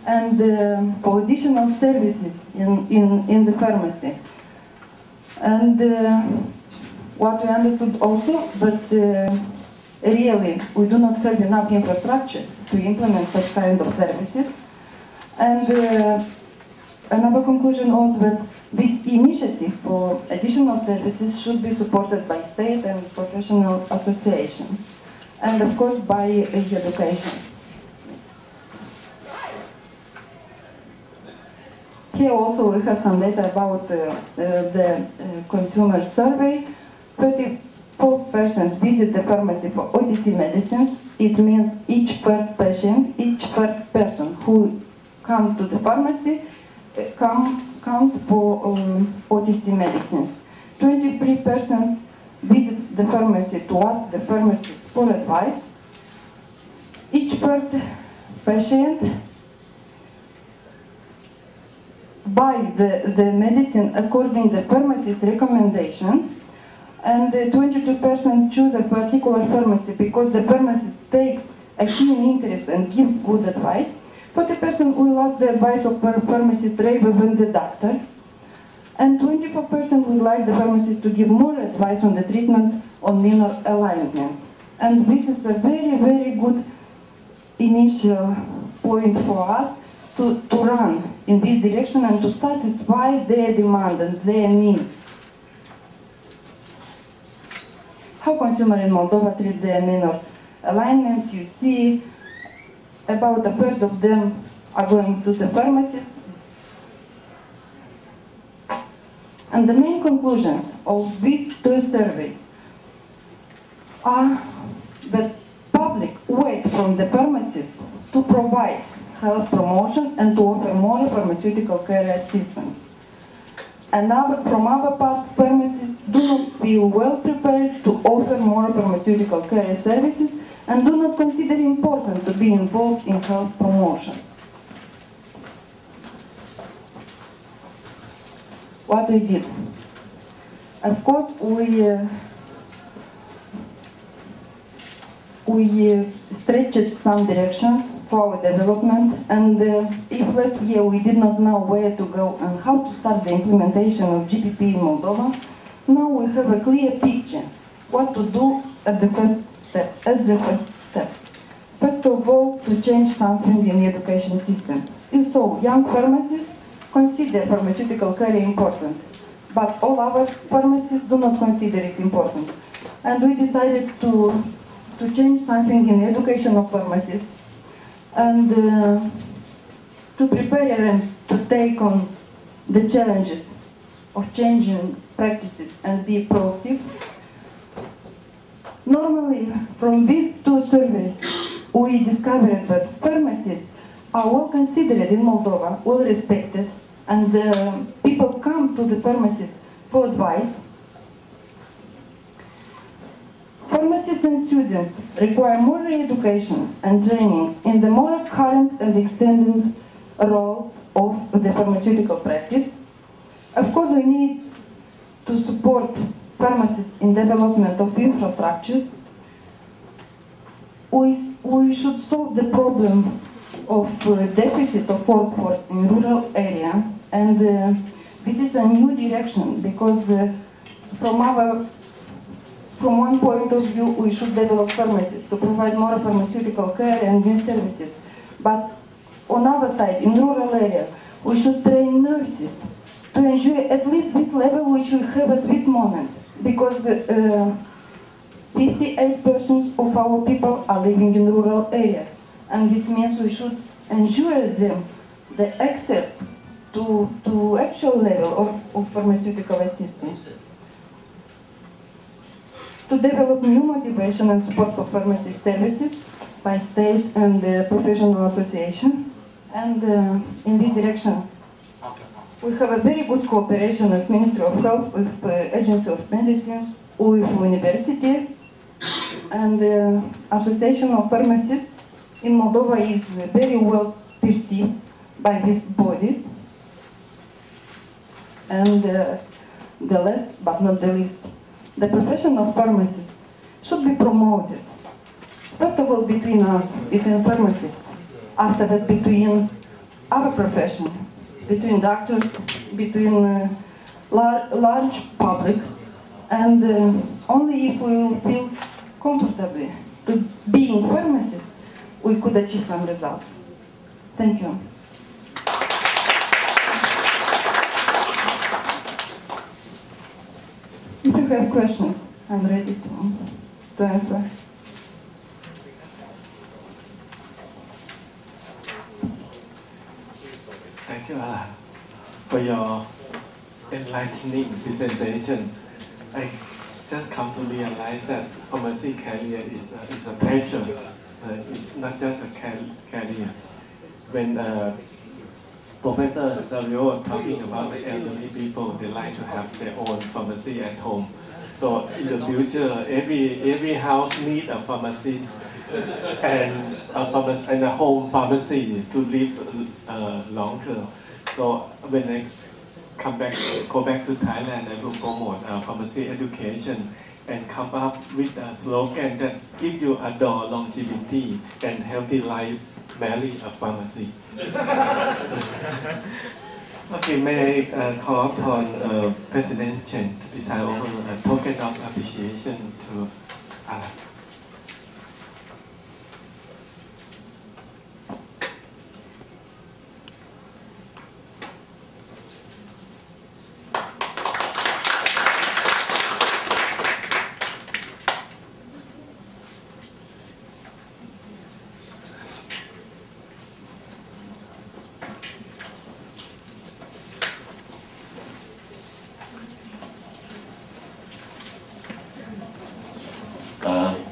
and for additional services in the pharmacy. And what we understood also, but really we do not have enough infrastructure to implement such kind of services. And another conclusion was that this initiative for additional services should be supported by state and professional association, and of course by education. Here also we have some data about the consumer survey. 34% visit the pharmacy for OTC medicines. It means each per patient, each per person who comes to the pharmacy comes for OTC medicines. 23% visit the pharmacy to ask the pharmacist for advice. Each per patient buy the medicine according to the pharmacist's recommendation, and 22% choose a particular pharmacy because the pharmacist takes a keen interest and gives good advice. 40% will ask the advice of pharmacist rather than the doctor, and 24% would like the pharmacist to give more advice on the treatment on minor alignments. And this is a very, very good initial point for us to run in this direction and to satisfy their demand and their needs. How consumers in Moldova treat their minor alignments? You see, about a third of them are going to the pharmacist. And the main conclusions of these two surveys are that public wait from the pharmacist to provide health promotion and to offer more pharmaceutical care assistance. And from our part, pharmacists do not feel well prepared to offer more pharmaceutical care services and do not consider important to be involved in health promotion. What we did? Of course, we stretched some directions for our development, and if last year we did not know where to go and how to start the implementation of GPP in Moldova, now we have a clear picture what to do at the first step, as the first step. First of all, to change something in the education system. You saw young pharmacists consider pharmaceutical care important, but all other pharmacists do not consider it important. And we decided to change something in the education of pharmacists and to prepare and to take on the challenges of changing practices and be proactive. Normally, from these two surveys, we discovered that pharmacists are well considered in Moldova, well respected, and people come to the pharmacist for advice. Pharmacists and students require more education and training in the more current and extended roles of the pharmaceutical practice. Of course, we need to support pharmacists in development of infrastructures. We should solve the problem of deficit of workforce in rural area, and this is a new direction because from one point of view, we should develop pharmacies to provide more pharmaceutical care and new services. But on the other side, in rural area, we should train nurses to ensure at least this level which we have at this moment. Because 58% of our people are living in rural area. And it means we should ensure them the access to actual level of pharmaceutical assistance. To develop new motivation and support for pharmacy services by state and professional association. And in this direction, we have a very good cooperation of Ministry of Health, with Agency of Medicines, with University, and Association of Pharmacists in Moldova is very well perceived by these bodies. And the last but not the least, the profession of pharmacists should be promoted. First of all, between us, between pharmacists. After that, between other profession, between doctors, between large public, and only if we will feel comfortably to being pharmacists, we could achieve some results. Thank you. If you have questions, I'm ready to answer. Thank you, for your enlightening presentations. I just come to realize that pharmacy career is a treasure. It's not just a career. When Professor Savio talking about the elderly people, they like to have their own pharmacy at home. So in the future, every house need a pharmacist and a home pharmacy to live longer. So when I go back to Thailand, I will promote pharmacy education and come up with a slogan that if you adore longevity and healthy life, marry a pharmacy. Okay, may I call upon President Chen to decide over a token of appreciation to Alan.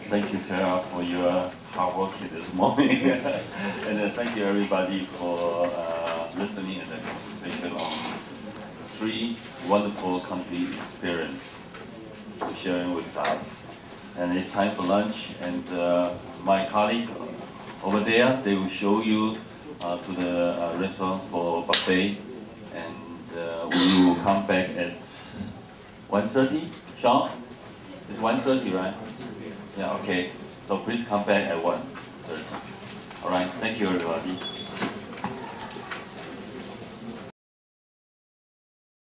Thank you, Tara, for your hard work here this morning. And thank you, everybody, for listening and the concentration on 3 wonderful country experience to sharing with us. And it's time for lunch, and my colleague over there, they will show you to the restaurant for buffet, and we will come back at 1:30. Sean? It's 1:30, right? Yeah, okay. So please come back at 1:30. All right, thank you, everybody.